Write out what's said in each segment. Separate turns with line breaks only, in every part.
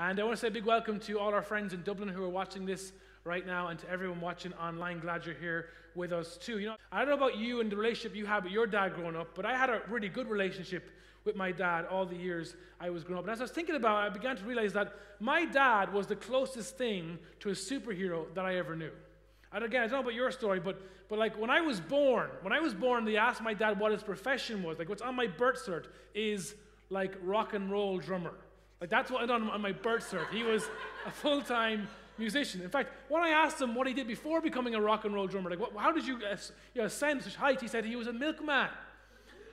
And I want to say a big welcome to all our friends in Dublin who are watching this right now, and to everyone watching online. Glad you're here with us too. You know, I don't know about you and the relationship you had with your dad growing up, but I had a really good relationship with my dad all the years I was growing up. And as I was thinking about it, I began to realize that my dad was the closest thing to a superhero that I ever knew. And again, I don't know about your story, but like when I was born, they asked my dad what his profession was. Like, what's on my birth cert is like rock and roll drummer. Like, that's what I done on my birth cert. He was a full-time musician. In fact, when I asked him what he did before becoming a rock and roll drummer, like, how did you ascend such height? He said he was a milkman.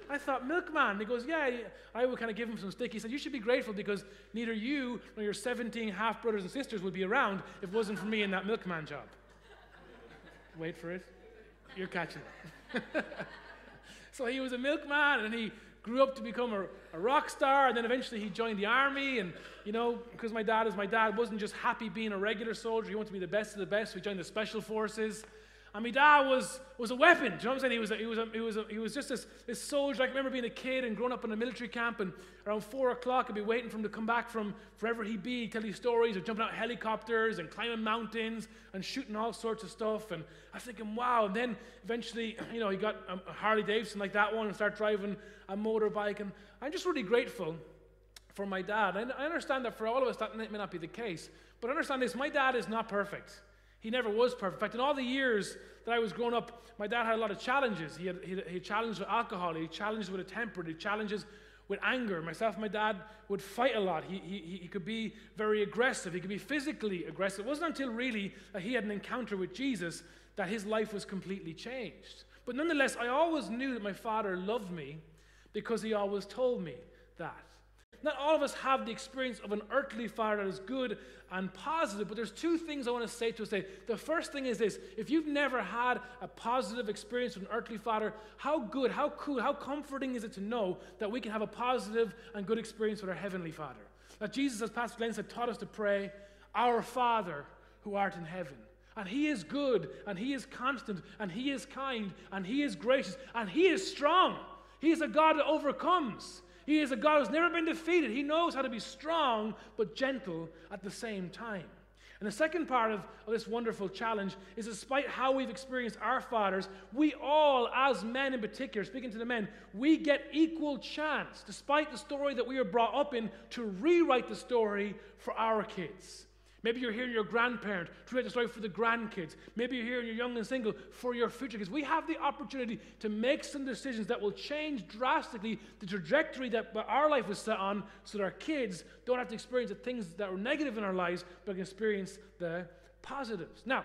I thought, milkman? And he goes, yeah. I would kind of give him some stick. He said, you should be grateful because neither you nor your 17 half-brothers and sisters would be around if it wasn't for me in that milkman job. Wait for it. You're catching it. So he was a milkman, and he grew up to become a rock star, and then eventually he joined the army, and, you know, because my dad is my dad, wasn't just happy being a regular soldier. He wanted to be the best of the best, so he joined the special forces. And my dad was a weapon. Do you know what I'm saying? He was just this soldier. I can remember being a kid and growing up in a military camp, and around 4 o'clock I'd be waiting for him to come back from wherever he'd be, tell these stories of jumping out of helicopters and climbing mountains and shooting all sorts of stuff. And I was thinking, wow. And then eventually, you know, he got a Harley Davidson like that one and started driving a motorbike. And I'm just really grateful for my dad. And I understand that for all of us that may not be the case. But understand this, my dad is not perfect. He never was perfect. In fact, in all the years that I was growing up, my dad had a lot of challenges. He had challenges with alcohol. He had challenges with a temper. He had challenges with anger. Myself and my dad would fight a lot. He could be very aggressive. He could be physically aggressive. It wasn't until really that he had an encounter with Jesus that his life was completely changed. But nonetheless, I always knew that my father loved me because he always told me that. Not all of us have the experience of an earthly father that is good and positive, but there's two things I want to say to us today. The first thing is this: if you've never had a positive experience with an earthly father, how good, how cool, how comforting is it to know that we can have a positive and good experience with our heavenly Father? That Jesus, as Pastor Glenn said, taught us to pray, "Our Father who art in heaven." And he is good, and he is constant, and he is kind, and he is gracious, and he is strong. He is a God that overcomes. He is a God who's never been defeated. He knows how to be strong but gentle at the same time. And the second part of this wonderful challenge is, despite how we've experienced our fathers, we all, as men in particular, speaking to the men, we get equal chance, despite the story that we were brought up in, to rewrite the story for our kids. Maybe you're hearing your grandparent to write the story for the grandkids. Maybe you're hearing you're young and single for your future kids. We have the opportunity to make some decisions that will change drastically the trajectory that our life was set on, so that our kids don't have to experience the things that were negative in our lives, but can experience the positives. Now,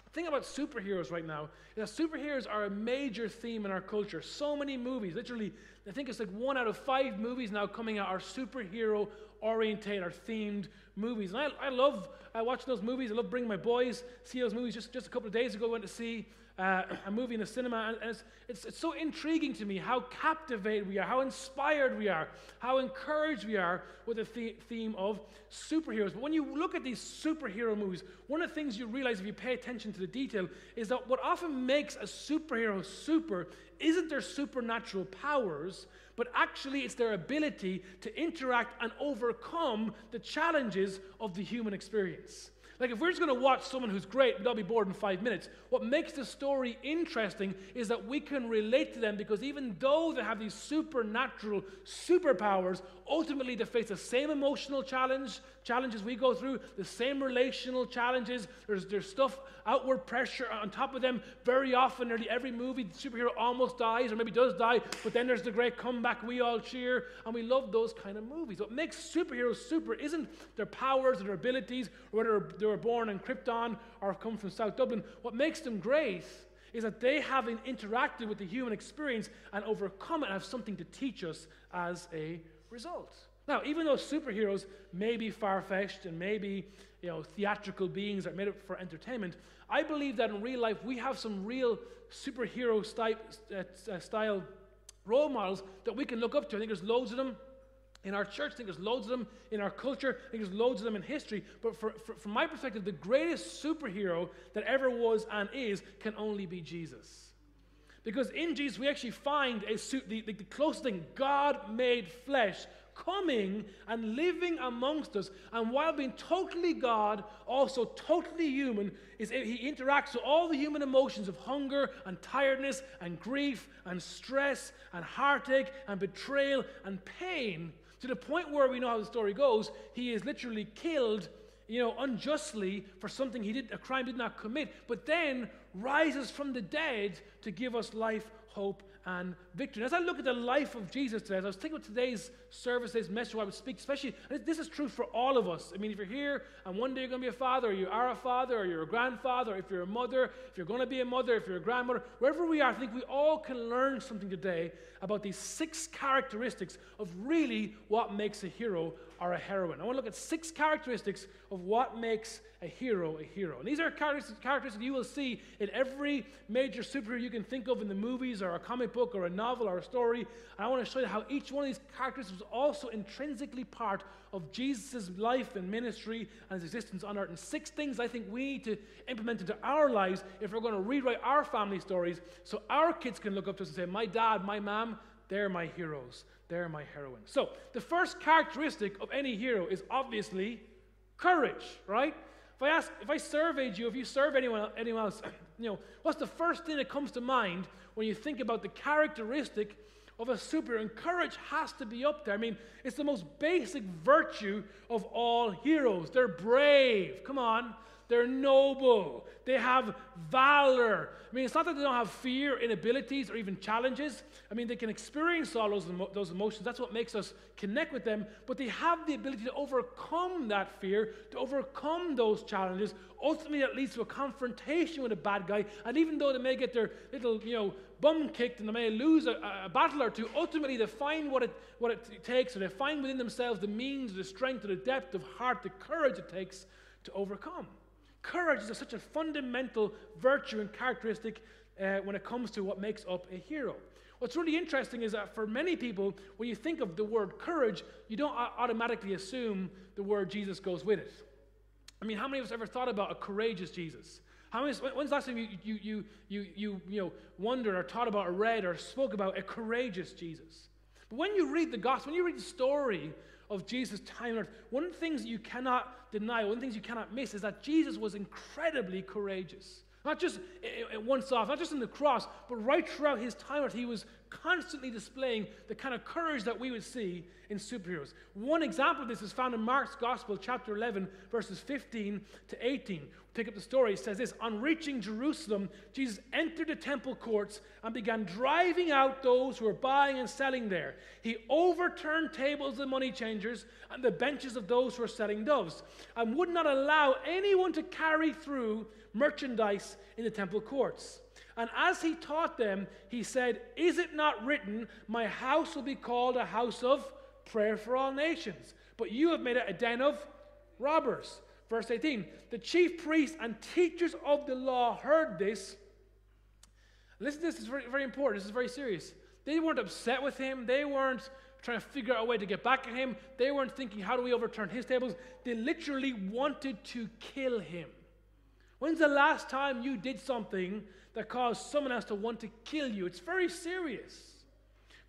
the thing about superheroes right now is that superheroes are a major theme in our culture. So many movies, literally, I think it's like 1 out of 5 movies now coming out are superhero-oriented or themed movies. And I love watching those movies. I love bringing my boys, see those movies. Just a couple of days ago, I went to see a movie in the cinema, and it's so intriguing to me how captivated we are, how inspired we are, how encouraged we are with the theme of superheroes. But when you look at these superhero movies, one of the things you realize if you pay attention to the detail is that what often makes a superhero super isn't their supernatural powers, but actually it's their ability to interact and overcome the challenges of the human experience. Like, if we're just going to watch someone who's great, we'd all be bored in 5 minutes. What makes the story interesting is that we can relate to them, because even though they have these supernatural superpowers, ultimately they face the same emotional challenges we go through, the same relational challenges. There's stuff, outward pressure on top of them. Very often, nearly every movie, the superhero almost dies, or maybe does die, but then there's the great comeback we all cheer, and we love those kind of movies. What makes superheroes super isn't their powers or their abilities, or whether they were born in Krypton or come from South Dublin. What makes them great is that they have interacted with the human experience and overcome it and have something to teach us as a result. Now, even though superheroes may be far-fetched and may be, theatrical beings that are made up for entertainment, I believe that in real life we have some real superhero style role models that we can look up to. I think there's loads of them in our church. I think there's loads of them in our culture. I think there's loads of them in history. But from my perspective, the greatest superhero that ever was and is can only be Jesus. Because in Jesus, we actually find the closest thing, God made flesh, coming and living amongst us, and while being totally God, also totally human, he interacts with all the human emotions of hunger and tiredness and grief and stress and heartache and betrayal and pain, to the point where we know how the story goes. He is literally killed, unjustly for something a crime did not commit, but then rises from the dead to give us life, hope, and victory. And as I look at the life of Jesus today, as I was thinking of today's service, today's message, where I would speak, especially, and this is true for all of us. I mean, if you're here and one day you're going to be a father, or you are a father, or you're a grandfather, or if you're a mother, if you're going to be a mother, if you're a grandmother, wherever we are, I think we all can learn something today about these 6 characteristics of really what makes a hero or a heroine. I want to look at 6 characteristics of what makes a hero a hero. And these are characteristics you will see in every major superhero you can think of in the movies or a comic book or a novel or a story. And I want to show you how each one of these characteristics was also intrinsically part of Jesus' life and ministry and his existence on earth. And 6 things I think we need to implement into our lives if we're going to rewrite our family stories so our kids can look up to us and say, my dad, my mom, they're my heroes. They're my heroines. So the first characteristic of any hero is obviously courage, right? If I surveyed you, if you serve anyone else, what's the first thing that comes to mind when you think about the characteristic of a superhero? And courage has to be up there. I mean, it's the most basic virtue of all heroes. They're brave. Come on. They're noble. They have valor. I mean, it's not that they don't have fear, inabilities, or even challenges. I mean, they can experience all those emotions. That's what makes us connect with them. But they have the ability to overcome that fear, to overcome those challenges. Ultimately, that leads to a confrontation with a bad guy. And even though they may get their little, bum kicked and they may lose a battle or two, ultimately they find what it takes, or they find within themselves the means, the strength, the depth of heart, the courage it takes to overcome. Courage is such a fundamental virtue and characteristic when it comes to what makes up a hero. What's really interesting is that for many people, when you think of the word courage, you don't automatically assume the word Jesus goes with it. I mean, how many of us ever thought about a courageous Jesus? When's the last time you wondered or thought about or read or spoke about a courageous Jesus? But when you read the gospel, when you read the story of Jesus' time on earth, one of the things you cannot deny, one of the things you cannot miss is that Jesus was incredibly courageous. Not just once off, not just in the cross, but right throughout his time on earth, he was constantly displaying the kind of courage that we would see in superheroes. One example of this is found in Mark's Gospel, chapter 11, verses 15 to 18. Pick up the story. It says this: on reaching Jerusalem, Jesus entered the temple courts and began driving out those who were buying and selling there. He overturned tables of the money changers and the benches of those who were selling doves, and would not allow anyone to carry through merchandise in the temple courts. And as he taught them, he said, "Is it not written, my house will be called a house of prayer for all nations? But you have made it a den of robbers." Verse 18, the chief priests and teachers of the law heard this. Listen, this is very, very important. This is very serious. They weren't upset with him. They weren't trying to figure out a way to get back at him. They weren't thinking, how do we overturn his tables? They literally wanted to kill him. When's the last time you did something that caused someone else to want to kill you? It's very serious.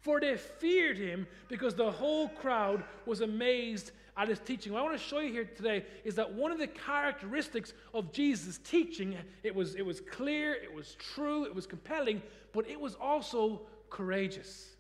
For they feared him because the whole crowd was amazed at his teaching. What I want to show you here today is that one of the characteristics of Jesus' teaching, it was clear, it was true, it was compelling, but it was also courageous.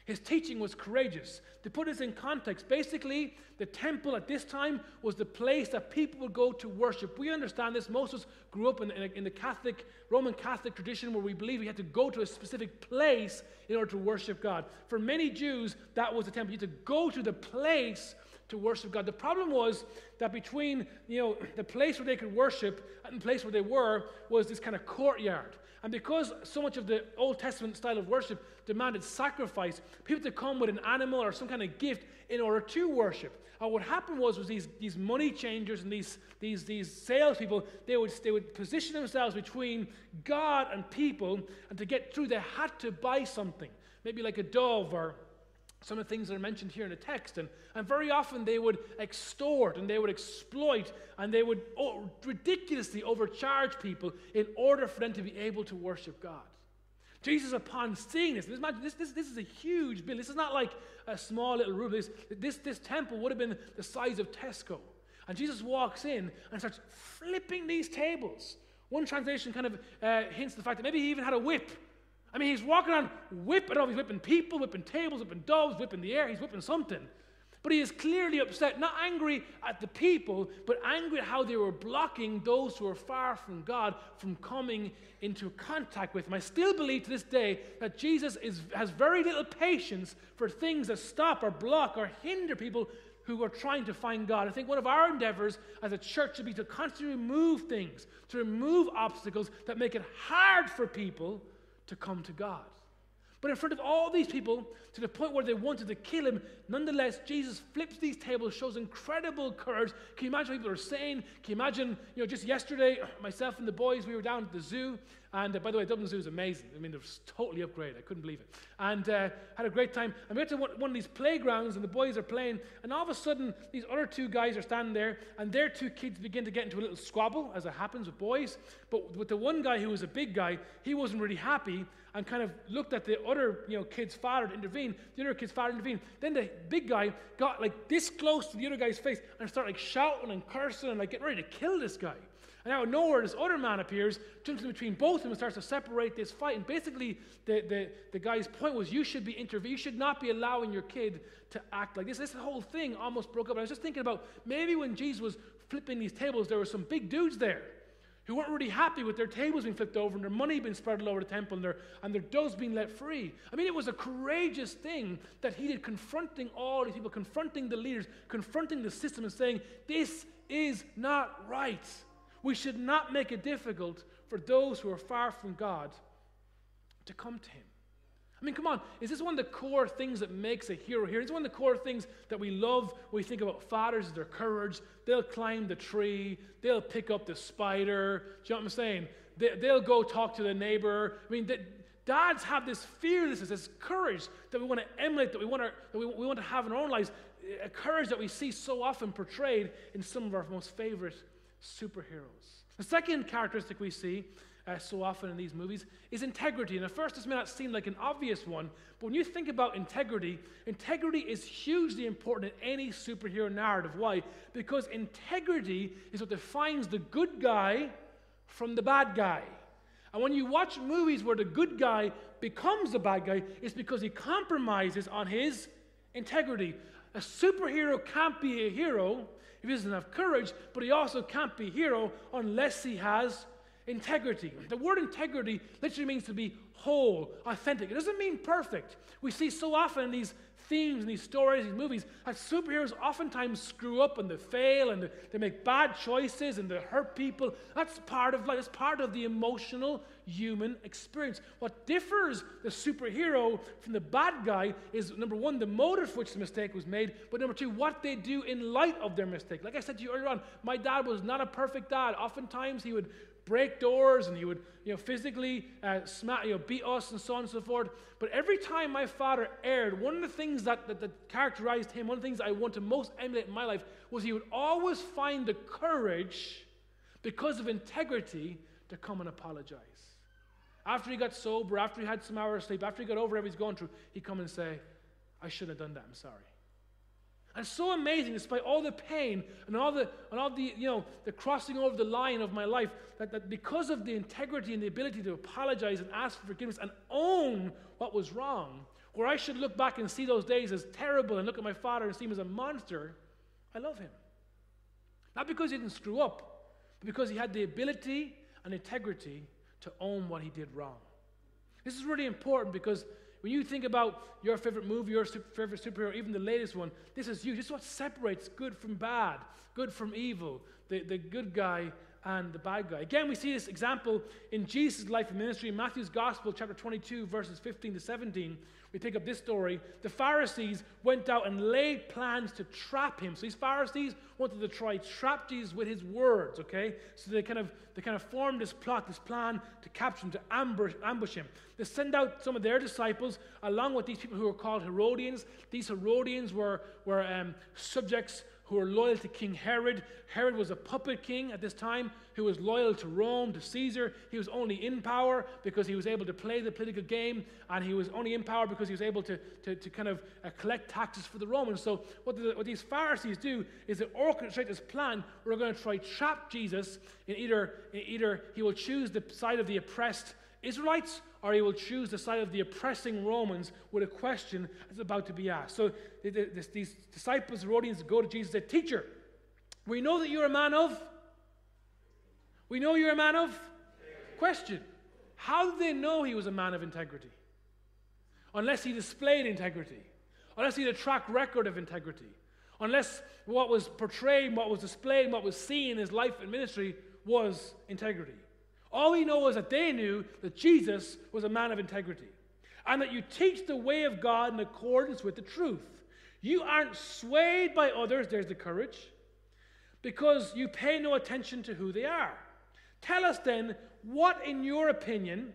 His teaching was courageous. To put this in context, basically, the temple at this time was the place that people would go to worship. We understand this. Most of us grew up in the Roman Catholic tradition where we believe we had to go to a specific place in order to worship God. For many Jews, that was the temple. You had to go to the place to worship God. The problem was that between the place where they could worship and the place where they were was this kind of courtyard. And because so much of the Old Testament style of worship demanded sacrifice, people had to come with an animal or some kind of gift in order to worship. And what happened was these money changers and these salespeople, they would position themselves between God and people, and to get through they had to buy something, maybe like a dove or some of the things that are mentioned here in the text. And very often they would extort and they would exploit and they would ridiculously overcharge people in order for them to be able to worship God. Jesus, upon seeing this, imagine this is a huge building. This is not like a small little room. This temple would have been the size of Tesco. And Jesus walks in and starts flipping these tables. One translation kind of hints at the fact that maybe he even had a whip. I mean, he's walking around whipping. I don't know if he's whipping people, whipping tables, whipping doves, whipping the air. He's whipping something. But he is clearly upset, not angry at the people, but angry at how they were blocking those who are far from God from coming into contact with him. I still believe to this day that Jesus has very little patience for things that stop or block or hinder people who are trying to find God. I think one of our endeavors as a church should be to constantly remove things, to remove obstacles that make it hard for people to come to God. But in front of all these people, to the point where they wanted to kill him, nonetheless, Jesus flips these tables, shows incredible courage. Can you imagine what people are saying? Can you imagine, just yesterday, myself and the boys, we were down at the zoo. And by the way, Dublin Zoo is amazing. I mean, they're totally upgraded. I couldn't believe it. And had a great time. And we went to one of these playgrounds, and the boys are playing. And all of a sudden, these other two guys are standing there, and their two kids begin to get into a little squabble, as it happens with boys. But with the one guy who was a big guy, he wasn't really happy and kind of looked at the other kid's father to intervene. The other kid's father intervened. Then the big guy got like this close to the other guy's face and started like shouting and cursing and like getting ready to kill this guy. And out of nowhere, this other man appears, jumps in between both of them and starts to separate this fight. And basically, the guy's point was, you should be intervening. You should not be allowing your kid to act like this. This whole thing almost broke up. I was just thinking about maybe when Jesus was flipping these tables, there were some big dudes there who weren't really happy with their tables being flipped over and their money being spread all over the temple and their doves being let free. I mean, it was a courageous thing that he did, confronting all these people, confronting the leaders, confronting the system and saying, this is not right. We should not make it difficult for those who are far from God to come to him. I mean, come on, is this one of the core things that makes a hero here? Is this one of the core things that we love when we think about fathers, is their courage? They'll climb the tree. They'll pick up the spider. Do you know what I'm saying? They'll go talk to the neighbor. I mean, dads have this fearlessness, this courage that we want to emulate, that we want to have in our own lives, a courage that we see so often portrayed in some of our most favorite superheroes. The second characteristic we see so often in these movies is integrity. And at first this may not seem like an obvious one, but when you think about integrity is hugely important in any superhero narrative. Why? Because integrity is what defines the good guy from the bad guy. And when you watch movies where the good guy becomes the bad guy, it's because he compromises on his integrity. A superhero can't be a hero if he doesn't have courage, but he also can't be a hero unless he has integrity. The word integrity literally means to be whole, authentic. It doesn't mean perfect. We see so often in these themes, in these stories, these movies, that superheroes oftentimes screw up and they fail and they make bad choices and they hurt people. That's part of life. That's part of the emotional human experience. What differs the superhero from the bad guy is, number one, the motive for which the mistake was made, but number two, what they do in light of their mistake. Like I said to you earlier on, my dad was not a perfect dad. Oftentimes he would break doors and he would physically beat us and so on and so forth. But every time my father erred, one of the things that characterized him, one of the things I want to most emulate in my life, was he would always find the courage, because of integrity, to come and apologize. After he got sober, after he had some hours of sleep, after he got over whatever he's going through, he'd come and say, I shouldn't have done that, I'm sorry. And it's so amazing, despite all the pain and all the the crossing over the line of my life, that because of the integrity and the ability to apologize and ask for forgiveness and own what was wrong, where I should look back and see those days as terrible and look at my father and see him as a monster, I love him. Not because he didn't screw up, but because he had the ability and integrity to own what he did wrong. This is really important because when you think about your favorite movie, your favorite superhero, even the latest one, this is you. This is what separates good from bad, good from evil, the good guy and the bad guy. Again, we see this example in Jesus' life and ministry. In Matthew's Gospel, chapter 22, verses 15 to 17, we pick up this story. The Pharisees went out and laid plans to trap him. So these Pharisees wanted to try trap Jesus with his words, okay? So they kind of formed this plot, this plan to capture him, to ambush him. They send out some of their disciples along with these people who were called Herodians. These Herodians were subjects who were loyal to King Herod. Herod was a puppet king at this time who was loyal to Rome, to Caesar. He was only in power because he was able to play the political game, and he was only in power because he was able to kind of collect taxes for the Romans. So what these Pharisees do is they orchestrate this plan. We're going to try to trap Jesus in either he will choose the side of the oppressed Israelites, or he will choose the side of the oppressing Romans with a question that's about to be asked. So these disciples, Herodians, go to Jesus and say, "Teacher, we know that you're a man of..." We know you're a man of... Question. How did they know he was a man of integrity? Unless he displayed integrity. Unless he had a track record of integrity. Unless what was portrayed, what was displayed, what was seen in his life and ministry was integrity. All we know is that they knew that Jesus was a man of integrity, and that you teach the way of God in accordance with the truth. You aren't swayed by others, there's the courage, because you pay no attention to who they are. Tell us then, what in your opinion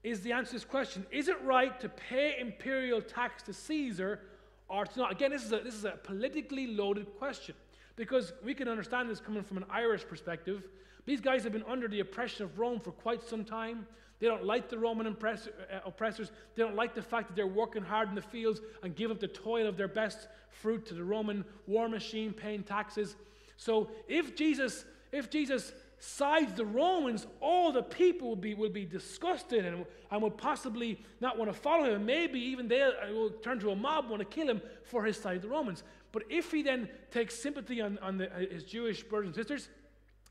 is the answer to this question? Is it right to pay imperial tax to Caesar or to not? Again, this is a politically loaded question, because we can understand this coming from an Irish perspective. These guys have been under the oppression of Rome for quite some time. They don't like the Roman oppressors. They don't like the fact that they're working hard in the fields and give up the toil of their best fruit to the Roman war machine, paying taxes. So if Jesus sides the Romans, all the people will be disgusted and would possibly not want to follow him. Maybe even they will turn to a mob, want to kill him for his side of the Romans. But if he then takes sympathy on his Jewish brothers and sisters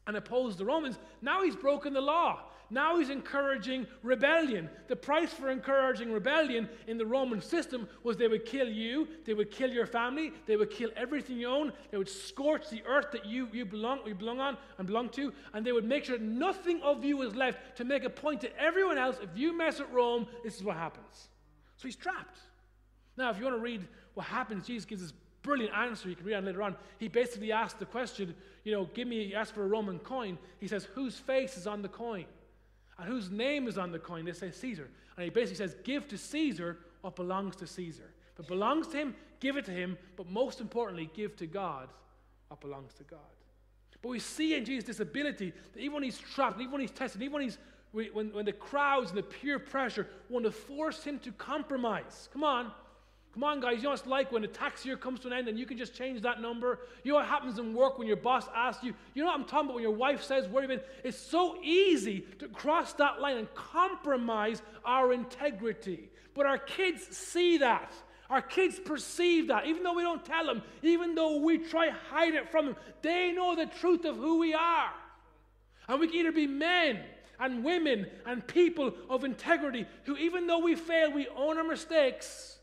and opposes the Romans, now he's broken the law. Now he's encouraging rebellion. The price for encouraging rebellion in the Roman system was they would kill you, they would kill your family, they would kill everything you own, they would scorch the earth that you belong on and belong to, and they would make sure that nothing of you was left to make a point to everyone else. If you mess with Rome, this is what happens. So he's trapped. Now, if you want to read what happens, Jesus gives this brilliant answer. You can read on later on. He basically asked the question, he asked for a Roman coin. He says, whose face is on the coin? And whose name is on the coin? They say Caesar. And he basically says, give to Caesar what belongs to Caesar. If it belongs to him, give it to him. But most importantly, give to God what belongs to God. But we see in Jesus this ability that even when he's trapped, even when he's tested, even when the crowds and the peer pressure want to force him to compromise. Come on, guys. You know what it's like when a tax year comes to an end and you can just change that number? You know what happens in work when your boss asks you? You know what I'm talking about when your wife says, where have you been? It's so easy to cross that line and compromise our integrity. But our kids see that. Our kids perceive that. Even though we don't tell them, even though we try to hide it from them, they know the truth of who we are. And we can either be men and women and people of integrity who, even though we fail, we own our mistakes.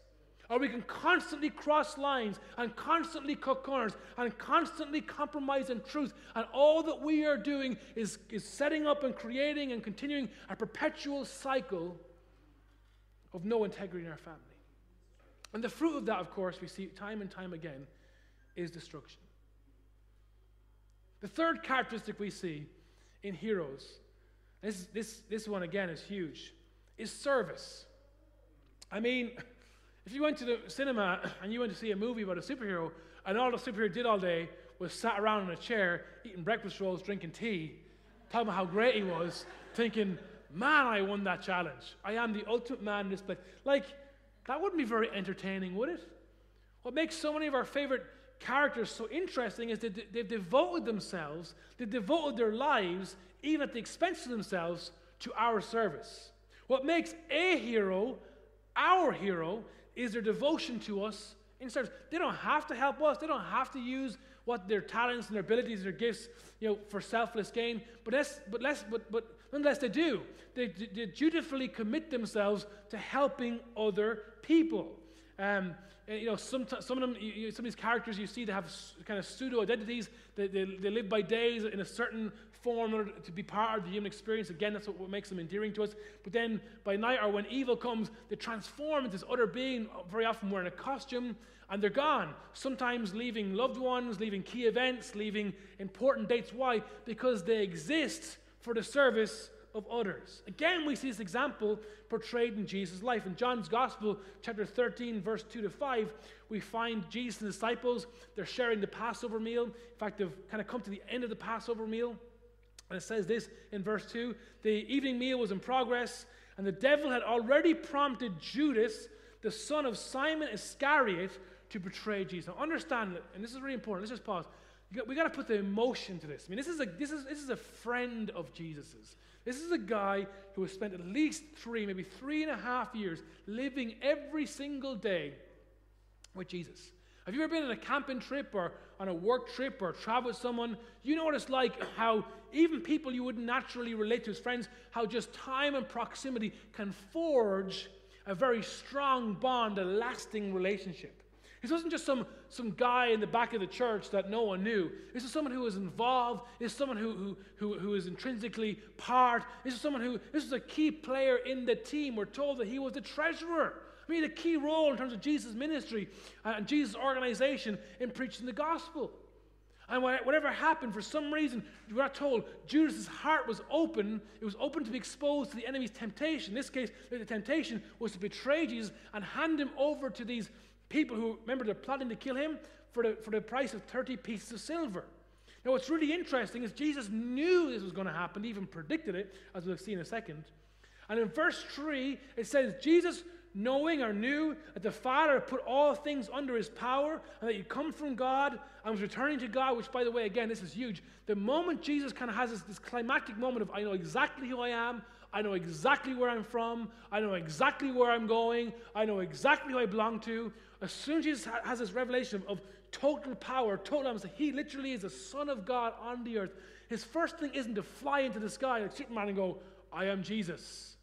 Or we can constantly cross lines and constantly cut corners and constantly compromise in truth. And all that we are doing is setting up and creating and continuing a perpetual cycle of no integrity in our family. And the fruit of that, of course, we see time and time again, is destruction. The third characteristic we see in heroes, this one again is huge, is service. I mean, if you went to the cinema and you went to see a movie about a superhero, and all the superhero did all day was sat around in a chair, eating breakfast rolls, drinking tea, talking about how great he was, thinking, man, I won that challenge. I am the ultimate man in this place. Like, that wouldn't be very entertaining, would it? What makes so many of our favorite characters so interesting is that they've devoted themselves, they've devoted their lives, even at the expense of themselves, to our service. What makes a hero our hero is their devotion to us in service. They don't have to help us. They don't have to use what their talents and their abilities and their gifts, for selfless gain. But nonetheless, they do. They dutifully commit themselves to helping other people. Some of them, some of these characters you see, they have kind of pseudo identities. They live by days in a certain form in order to be part of the human experience. Again, that's what makes them endearing to us. But then by night or when evil comes, they transform into this other being, very often wearing a costume, and they're gone. Sometimes leaving loved ones, leaving key events, leaving important dates. Why? Because they exist for the service of others. Again, we see this example portrayed in Jesus' life. In John's Gospel, chapter 13, verse 2 to 5, we find Jesus and the disciples. They're sharing the Passover meal. In fact, they've kind of come to the end of the Passover meal. And it says this in verse 2, the evening meal was in progress, and the devil had already prompted Judas, the son of Simon Iscariot, to betray Jesus. Now understand, and this is really important, let's just pause. We got to put the emotion to this. I mean, this is a friend of Jesus's. This is a guy who has spent at least maybe 3.5 years living every single day with Jesus. Have you ever been on a camping trip or on a work trip or travel with someone? You know what it's like, how even people you wouldn't naturally relate to as friends, how just time and proximity can forge a very strong bond, a lasting relationship. This wasn't just some guy in the back of the church that no one knew. This is someone who was involved. This is someone who is intrinsically part. This is a key player in the team. We're told that he was the treasurer. I mean, a key role in terms of Jesus' ministry and Jesus' organization in preaching the gospel. And whatever happened, for some reason, we're not told, Judas' heart was open. It was open to be exposed to the enemy's temptation. In this case, the temptation was to betray Jesus and hand him over to these people who, remember, they're plotting to kill him for the price of 30 pieces of silver. Now, what's really interesting is Jesus knew this was going to happen, he even predicted it, as we'll see in a second. And in verse 3, it says, Jesus, knowing or knew that the Father had put all things under his power, and that he'd come from God and was returning to God, which, by the way, again, this is huge. The moment Jesus kind of has this climactic moment of, I know exactly who I am, I know exactly where I'm from, I know exactly where I'm going, I know exactly who I belong to. As soon as Jesus has this revelation of total power, total honesty, he literally is the Son of God on the earth. His first thing isn't to fly into the sky like Superman and go, I am Jesus.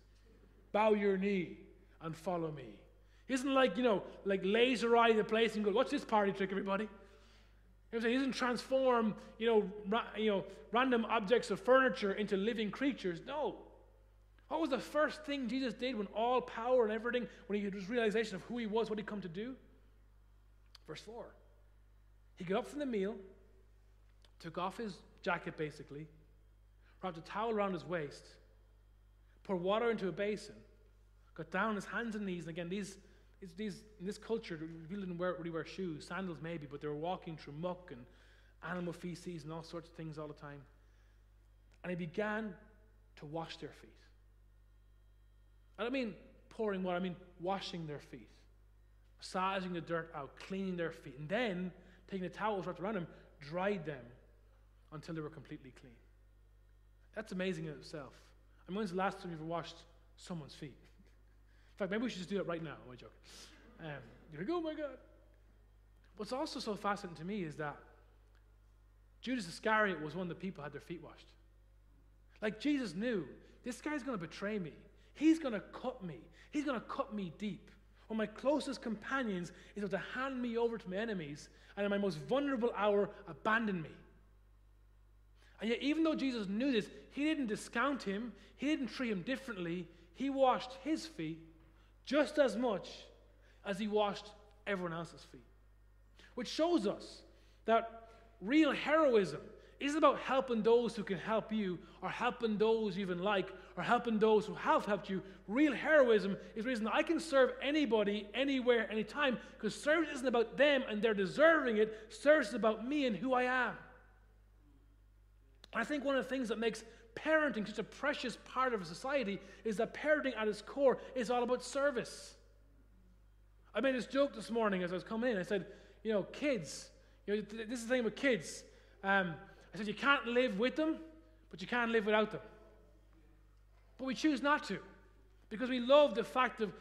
Bow your knee and follow me. He isn't like, like laser eye the place and go, what's this party trick, everybody? He doesn't transform, random objects of furniture into living creatures. No. What was the first thing Jesus did when all power and everything, when he had this realization of who he was, what he'd come to do? Verse 4. He got up from the meal, took off his jacket basically, wrapped a towel around his waist, poured water into a basin, got down on his hands and knees, and again, in this culture, people didn't really wear shoes, sandals maybe, but they were walking through muck and animal feces and all sorts of things all the time. And he began to wash their feet. I don't mean pouring water, I mean washing their feet, massaging the dirt out, cleaning their feet, and then taking the towels wrapped around them, dried them until they were completely clean. That's amazing in itself. I mean, when's the last time you ever washed someone's feet? In fact, maybe we should just do it right now. I'm joking. You're like, oh my God. What's also so fascinating to me is that Judas Iscariot was one of the people who had their feet washed. Like Jesus knew, this guy's going to betray me. He's going to cut me. He's going to cut me deep. One of my closest companions is going to hand me over to my enemies, and in my most vulnerable hour, abandon me. And yet, even though Jesus knew this, he didn't discount him. He didn't treat him differently. He washed his feet just as much as he washed everyone else's feet. Which shows us that real heroism isn't about helping those who can help you, or helping those you even like, or helping those who have helped you. Real heroism is the reason I can serve anybody, anywhere, anytime, because service isn't about them and they're deserving it. Service is about me and who I am. And I think one of the things that makes parenting such a precious part of a society is that parenting at its core is all about service. I made this joke this morning as I was coming in. I said, kids, this is the thing with kids. I said, you can't live with them, but you can live without them. But we choose not to, because we love the fact of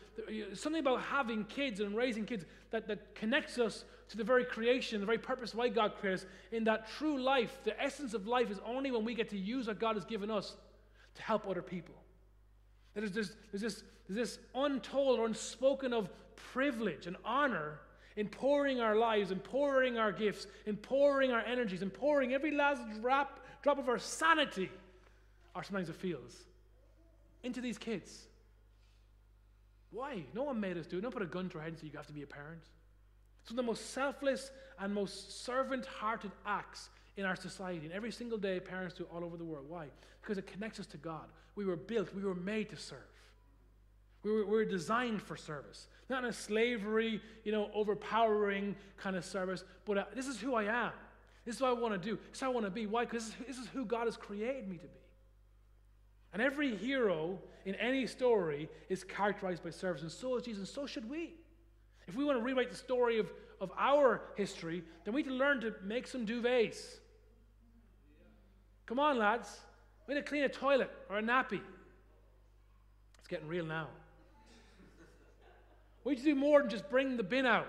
something about having kids and raising kids that connects us to the very creation, the very purpose why God created us, in that true life, the essence of life is only when we get to use what God has given us to help other people. There's this untold or unspoken of privilege and honor in pouring our lives, in pouring our gifts, in pouring our energies, in pouring every last drop of our sanity, or sometimes it feels, into these kids. Why? No one made us do it. No one put a gun to our head and said, you have to be a parent. It's one of the most selfless and most servant-hearted acts in our society. And every single day, parents do it all over the world. Why? Because it connects us to God. We were built, we were made to serve. We were designed for service. Not in a slavery, overpowering kind of service, but this is who I am. This is what I want to do. This is how I want to be. Why? Because this is who God has created me to be. And every hero in any story is characterized by service, and so is Jesus, and so should we. If we want to rewrite the story of our history, then we need to learn to make some duvets. Come on, lads. We need to clean a toilet or a nappy. It's getting real now. We need to do more than just bring the bin out.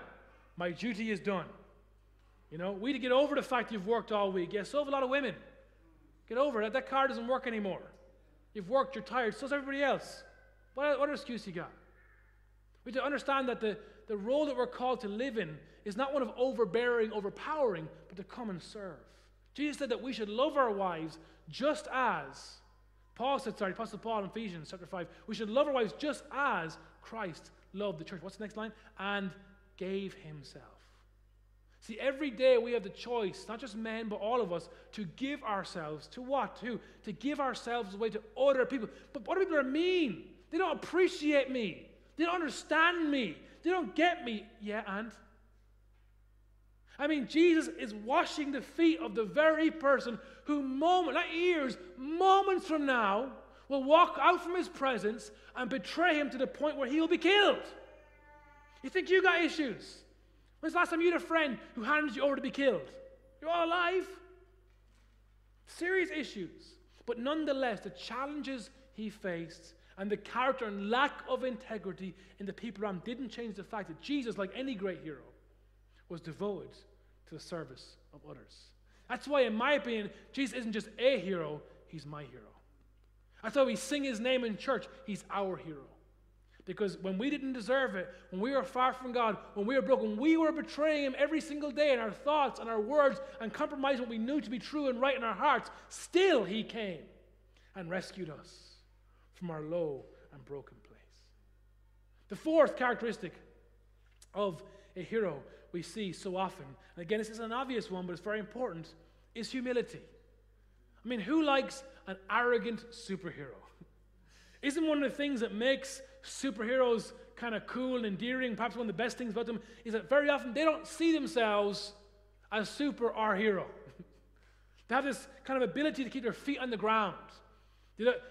My duty is done. We need to get over the fact you've worked all week. Yes, so have a lot of women. Get over it. That car doesn't work anymore. You've worked, you're tired, so does everybody else. What other excuse you got? We need to understand that the role that we're called to live in is not one of overbearing, overpowering, but to come and serve. Jesus said that we should love our wives just as, Apostle Paul in Ephesians chapter 5, we should love our wives just as Christ loved the church. What's the next line? And gave himself. See, every day we have the choice, not just men, but all of us, to give ourselves to what? To give ourselves away to other people. But other people are mean. They don't appreciate me. They don't understand me. They don't get me. Yeah, and? Jesus is washing the feet of the very person who moments from now, will walk out from his presence and betray him to the point where he will be killed. You think you got issues? When's the last time you had a friend who handed you over to be killed? You're all alive. Serious issues. But nonetheless, the challenges he faced and the character and lack of integrity in the people around didn't change the fact that Jesus, like any great hero, was devoted to the service of others. That's why, in my opinion, Jesus isn't just a hero, he's my hero. That's why we sing his name in church. He's our hero. Because when we didn't deserve it, when we were far from God, when we were broken, we were betraying him every single day in our thoughts and our words and compromising what we knew to be true and right in our hearts. Still, he came and rescued us from our low and broken place. The fourth characteristic of a hero we see so often, and again, this is an obvious one, but it's very important, is humility. Who likes an arrogant superhero? Isn't one of the things that makes superheroes kind of cool and endearing, perhaps one of the best things about them, is that very often they don't see themselves as super or hero. They have this kind of ability to keep their feet on the ground.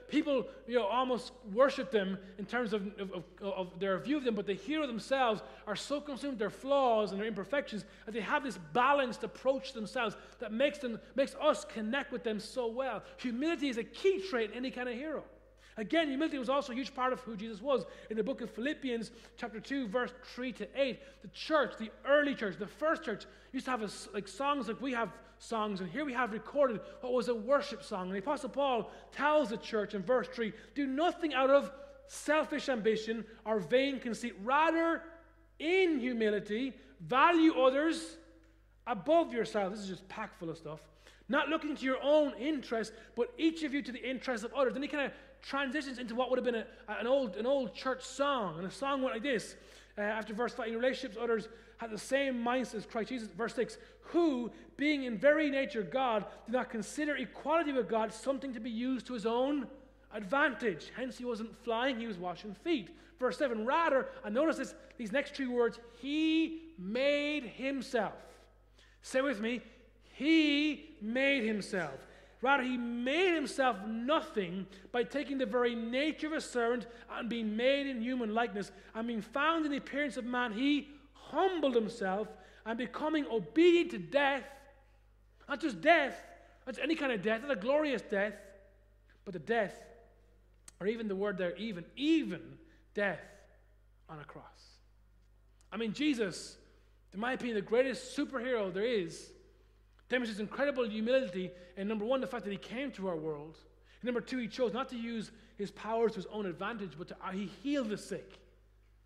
People, almost worship them in terms of their view of them, but the hero themselves are so consumed with their flaws and their imperfections that they have this balanced approach to themselves that makes us connect with them so well. Humility is a key trait in any kind of hero. Again, humility was also a huge part of who Jesus was. In the book of Philippians, chapter 2, verse 3 to 8, the church, the early church, the first church, used to have songs like we have songs, and here we have recorded what was a worship song. And the Apostle Paul tells the church in verse 3, do nothing out of selfish ambition or vain conceit. Rather, in humility, value others above yourself. This is just packed full of stuff. Not looking to your own interest, but each of you to the interest of others. And he kind of transitions into what would have been an old church song. And the song went like this. After verse 5, in relationships with others, had the same mindset as Christ Jesus. Verse 6, who, being in very nature God, did not consider equality with God something to be used to his own advantage. Hence, he wasn't flying, he was washing feet. Verse 7, rather, and notice these next three words, he made himself. Say with me, he made himself. Rather, he made himself nothing by taking the very nature of a servant and being made in human likeness. And being found in the appearance of man, he humbled himself and becoming obedient to death. Not just death, not any kind of death, not a glorious death, but the death, or even the word there, even death on a cross. Jesus, in my opinion, the greatest superhero there is, demonstrates incredible humility in, number one, the fact that he came to our world. And number two, he chose not to use his powers to his own advantage, but he healed the sick.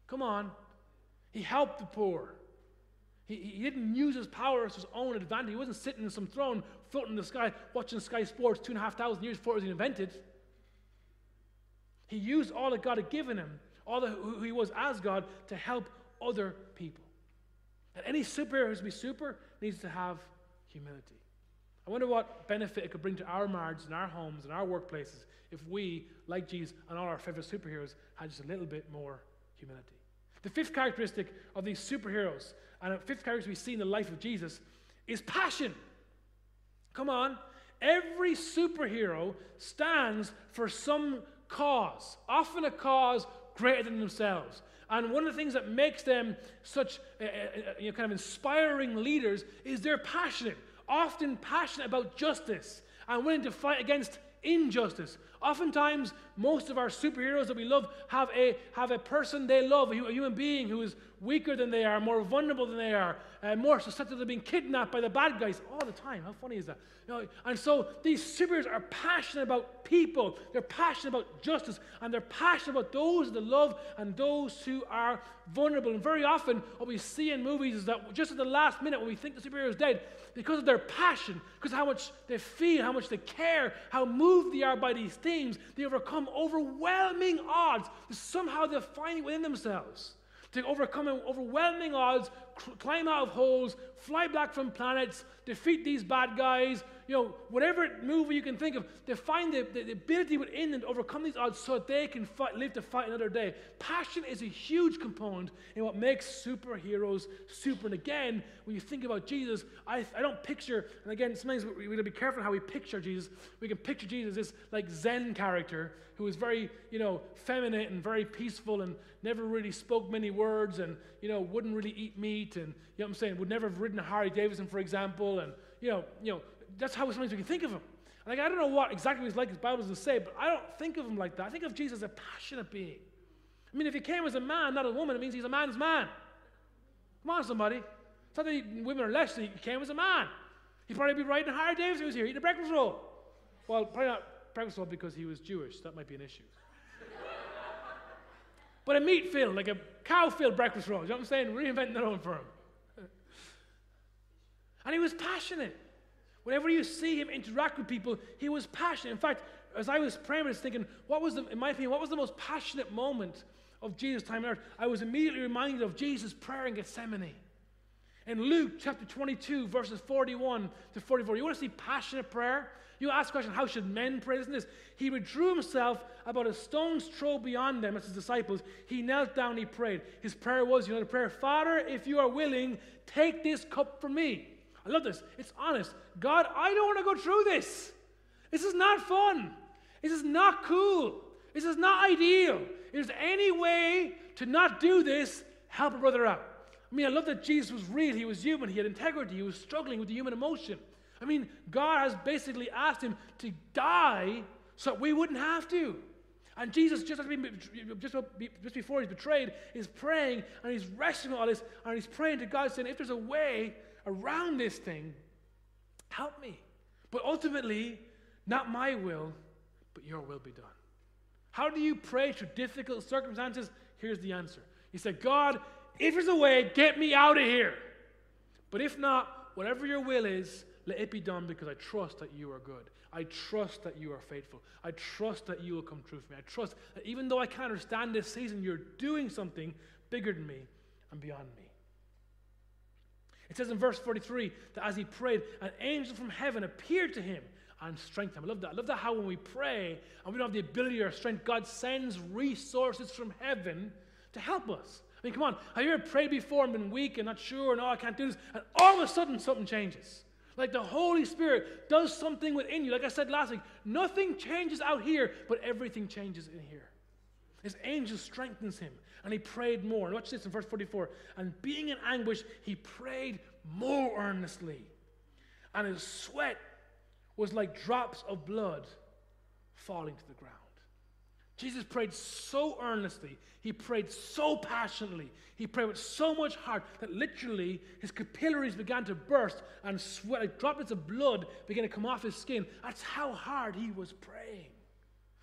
Come on. He helped the poor. He didn't use his powers to his own advantage. He wasn't sitting in some throne, floating in the sky, watching Sky Sports 2,500 years before it was invented. He used all that God had given him, who he was as God, to help other people. And any superhero who's to be super needs to have humility. I wonder what benefit it could bring to our marriages and our homes and our workplaces if we, like Jesus and all our favorite superheroes, had just a little bit more humility. The fifth characteristic of these superheroes, and the fifth characteristic we see in the life of Jesus, is passion. Come on. Every superhero stands for some cause, often a cause greater than themselves. And one of the things that makes them such kind of inspiring leaders is they're passionate, often passionate about justice and willing to fight against injustice. Oftentimes, most of our superheroes that we love have a person they love, a human being who is weaker than they are, more vulnerable than they are, more susceptible to being kidnapped by the bad guys all the time. How funny is that? And so these superheroes are passionate about people. They're passionate about justice, and they're passionate about those they love and those who are vulnerable. And very often, what we see in movies is that just at the last minute when we think the superhero is dead, because of their passion, because of how much they feel, how much they care, how moved they are by these themes, they overcome overwhelming odds. Somehow they're finding within themselves to overcome overwhelming odds, climb out of holes, fly back from planets, defeat these bad guys, whatever movie you can think of, they find the ability within them to overcome these odds so that they can live to fight another day. Passion is a huge component in what makes superheroes super. And again, when you think about Jesus, I don't picture, and again, sometimes we got to be careful how we picture Jesus. We can picture Jesus as like Zen character who is very, feminine and very peaceful and never really spoke many words and, wouldn't really eat meat and, what I'm saying, would never have ridden a Harley Davidson, for example, and, that's how sometimes we can think of him. Like, I don't know what exactly he's like, his Bible doesn't say, but I don't think of him like that. I think of Jesus as a passionate being. I mean, if he came as a man, not a woman, it means he's a man's man. Come on, somebody. It's not that women are less, he came as a man. He'd probably be riding a Harley Davidson if he was here, eating a breakfast roll. Well, probably not breakfast roll because he was Jewish. That might be an issue. But a meat-filled, like a cow-filled breakfast roll. You know what I'm saying? Reinventing their own for him. And he was passionate. Whenever you see him interact with people, he was passionate. In fact, as I was praying, I was thinking, in my opinion, what was the most passionate moment of Jesus' time on earth? I was immediately reminded of Jesus' prayer in Gethsemane. In Luke chapter 22, verses 41 to 44, you want to see passionate prayer? You ask the question, how should men pray? Listen to this. He withdrew himself about a stone's throw beyond them, as his disciples. He knelt down, he prayed. His prayer was, the prayer, Father, if you are willing, take this cup from me. I love this. It's honest. God, I don't want to go through this. This is not fun. This is not cool. This is not ideal. If there's any way to not do this, help a brother out. I mean, I love that Jesus was real. He was human. He had integrity. He was struggling with the human emotion. I mean, God has basically asked him to die so that we wouldn't have to. And Jesus, just before he's betrayed, is praying, and he's wrestling with all this, and he's praying to God, saying, if there's a way around this thing, help me. But ultimately, not my will, but your will be done. How do you pray through difficult circumstances? Here's the answer. You say, God, if there's a way, get me out of here. But if not, whatever your will is, let it be done, because I trust that you are good. I trust that you are faithful. I trust that you will come true for me. I trust that even though I can't understand this season, you're doing something bigger than me and beyond me. It says in verse 43 that as he prayed, an angel from heaven appeared to him and strengthened him. I love that. I love that how when we pray and we don't have the ability or strength, God sends resources from heaven to help us. I mean, come on. Have you ever prayed before and been weak and not sure, no, I can't do this, and all of a sudden something changes? Like the Holy Spirit does something within you. Like I said last week, nothing changes out here, but everything changes in here. His angel strengthens him, and he prayed more. And watch this in verse 44. And being in anguish, he prayed more earnestly. And his sweat was like drops of blood falling to the ground. Jesus prayed so earnestly. He prayed so passionately. He prayed with so much heart that literally his capillaries began to burst and sweat, like droplets of blood began to come off his skin. That's how hard he was praying.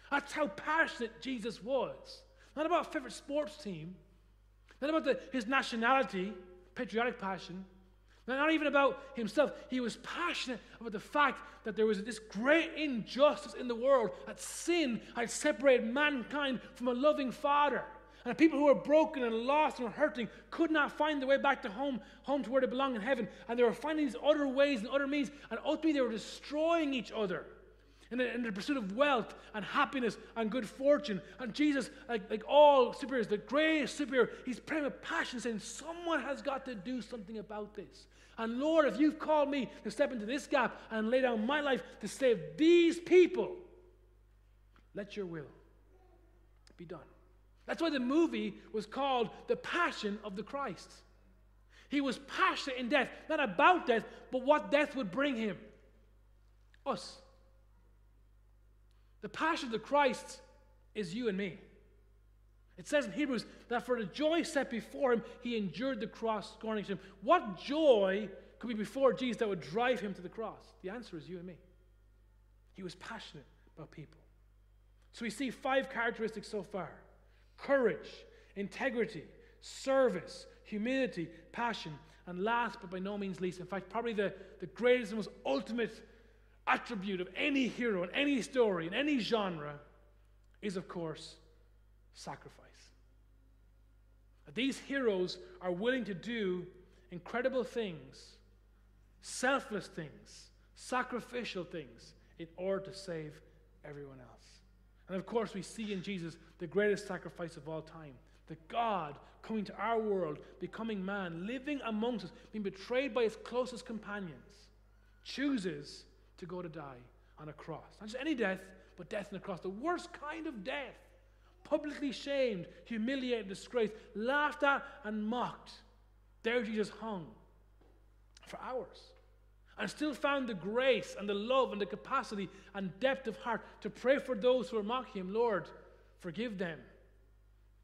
That's how passionate Jesus was. Not about favorite sports team. Not about his nationality, patriotic passion. Not even about himself. He was passionate about the fact that there was this great injustice in the world, that sin had separated mankind from a loving Father. And people who were broken and lost and were hurting could not find their way back to home to where they belong in heaven. And they were finding these other ways and other means. And ultimately they were destroying each other in the pursuit of wealth and happiness and good fortune. And Jesus, like all superheroes, the greatest superhero, he's praying with passion, saying, someone has got to do something about this. And Lord, if you've called me to step into this gap and lay down my life to save these people, let your will be done. That's why the movie was called The Passion of the Christ. He was passionate in death, not about death, but what death would bring him. Us. The passion of the Christ is you and me. It says in Hebrews that for the joy set before him, he endured the cross, scorning shame. What joy could be before Jesus that would drive him to the cross? The answer is you and me. He was passionate about people. So we see 5 characteristics so far: courage, integrity, service, humility, passion, and last but by no means least, in fact, probably the greatest and most ultimate attribute of any hero in any story, in any genre, is, of course, sacrifice. These heroes are willing to do incredible things, selfless things, sacrificial things, in order to save everyone else. And of course, we see in Jesus the greatest sacrifice of all time. The God coming to our world, becoming man, living amongst us, being betrayed by his closest companions, chooses to go to die on a cross. Not just any death, but death on a cross. The worst kind of death. Publicly shamed, humiliated, disgraced, laughed at, and mocked. There Jesus hung for hours. And still found the grace and the love and the capacity and depth of heart to pray for those who are mocking him. Lord, forgive them.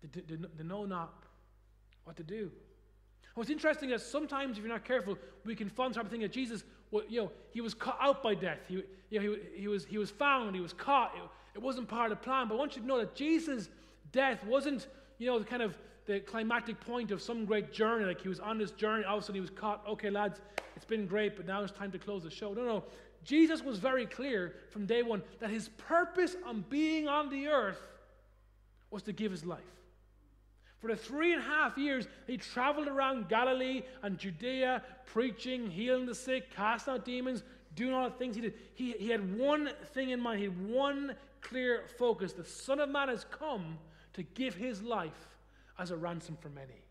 They know not what to do. What's interesting is sometimes, if you're not careful, we can fall into the thing that Jesus, well, he was caught out by death. He was found. He was caught. It wasn't part of the plan. But I want you to know that Jesus' death wasn't, the climactic point of some great journey. Like he was on this journey, all of a sudden he was caught. Okay, lads, it's been great, but now it's time to close the show. No. Jesus was very clear from day one that his purpose on being on the earth was to give his life. For the 3.5 years, he traveled around Galilee and Judea, preaching, healing the sick, casting out demons, doing all the things he did. He had one thing in mind. He had one clear focus. The Son of Man has come to give his life as a ransom for many.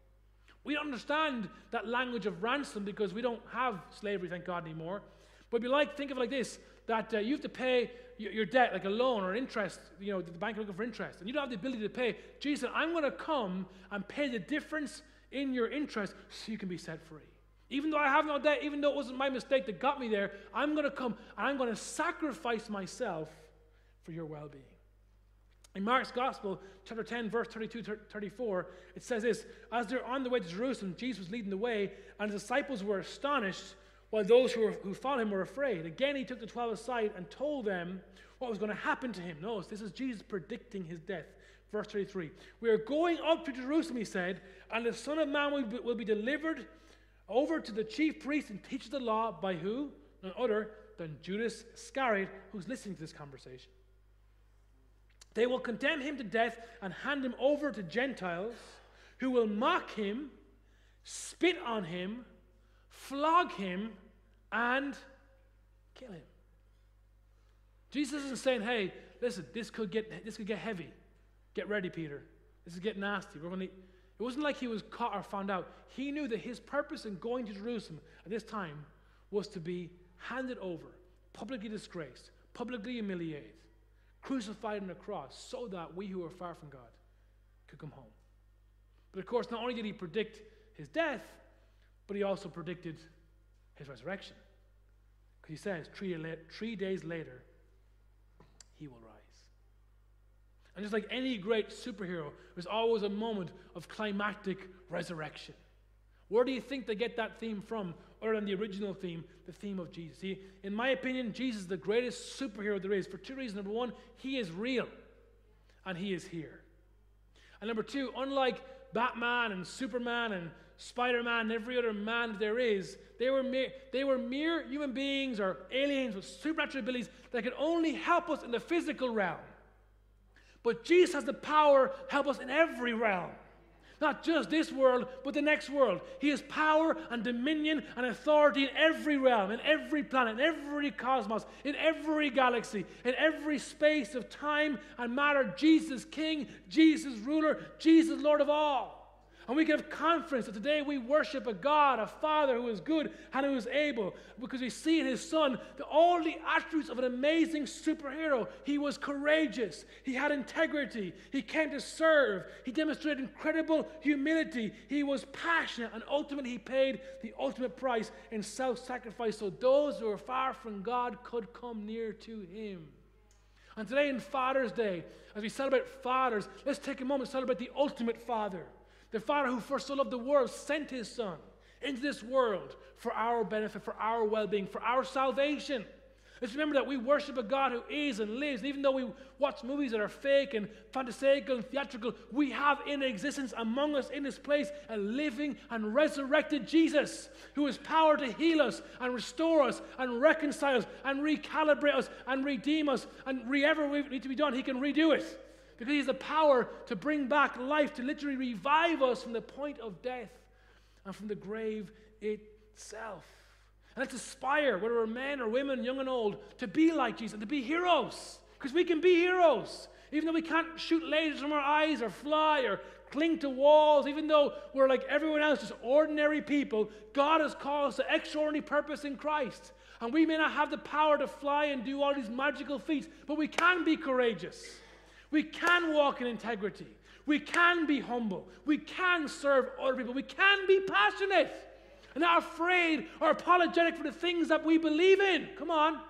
We don't understand that language of ransom because we don't have slavery, thank God, anymore. But think of it like this, that you have to pay your debt, like a loan or interest, the bank looking for interest, and you don't have the ability to pay. Jesus said, I'm going to come and pay the difference in your interest so you can be set free. Even though I have no debt, even though it wasn't my mistake that got me there, I'm going to come and I'm going to sacrifice myself for your well-being. In Mark's Gospel, chapter 10, verse 32-34, it says this: as they're on the way to Jerusalem, Jesus was leading the way, and his disciples were astonished, while those who followed him were afraid. Again, he took the 12 aside and told them what was going to happen to him. Notice, this is Jesus predicting his death. Verse 33, we are going up to Jerusalem, he said, and the Son of Man will be delivered over to the chief priests and teachers of the law by who? None other than Judas Iscariot, who's listening to this conversation. They will condemn him to death and hand him over to Gentiles, who will mock him, spit on him, flog him, and kill him. Jesus isn't saying, hey, listen, this could get heavy. Get ready, Peter. This is getting nasty. It wasn't like he was caught or found out. He knew that his purpose in going to Jerusalem at this time was to be handed over, publicly disgraced, publicly humiliated, crucified on a cross, so that we who are far from God could come home. But of course, not only did he predict his death, but he also predicted his resurrection. Because he says, 3 days later, he will rise. And just like any great superhero, there's always a moment of climactic resurrection. Where do you think they get that theme from, other than the original theme, the theme of Jesus? See, in my opinion, Jesus is the greatest superhero there is for 2 reasons. Number one, he is real, and he is here. And number two, unlike Batman and Superman and Spider-Man and every other man there is, they were mere human beings or aliens with supernatural abilities that could only help us in the physical realm. But Jesus has the power to help us in every realm. Not just this world, but the next world. He has power and dominion and authority in every realm, in every planet, in every cosmos, in every galaxy, in every space of time and matter. Jesus King, Jesus ruler, Jesus Lord of all. And we can have confidence that today we worship a God, a Father who is good and who is able, because we see in his Son all the attributes of an amazing superhero. He was courageous. He had integrity. He came to serve. He demonstrated incredible humility. He was passionate, and ultimately he paid the ultimate price in self-sacrifice so those who are far from God could come near to him. And today in Father's Day, as we celebrate fathers, let's take a moment to celebrate the ultimate Father. The Father who first so loved the world sent his Son into this world for our benefit, for our well-being, for our salvation. Let's remember that we worship a God who is and lives. And even though we watch movies that are fake and phantasaical and theatrical, we have in existence among us in this place a living and resurrected Jesus who has power to heal us and restore us and reconcile us and recalibrate us and redeem us. And whatever we need to be done, he can redo it. Because he has the power to bring back life, to literally revive us from the point of death and from the grave itself. And let's aspire, whether we're men or women, young and old, to be like Jesus and to be heroes. Because we can be heroes. Even though we can't shoot lasers from our eyes or fly or cling to walls, even though we're like everyone else, just ordinary people, God has called us to extraordinary purpose in Christ. And we may not have the power to fly and do all these magical feats, but we can be courageous. We can walk in integrity. We can be humble. We can serve other people. We can be passionate and not afraid or apologetic for the things that we believe in. Come on.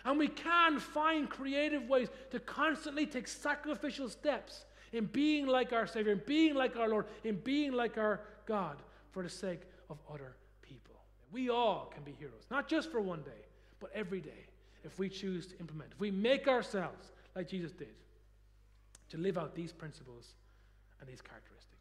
And we can find creative ways to constantly take sacrificial steps in being like our Savior, in being like our Lord, in being like our God for the sake of other people. We all can be heroes, not just for one day, but every day if we choose to implement. If we make ourselves like Jesus did, to live out these principles and these characteristics.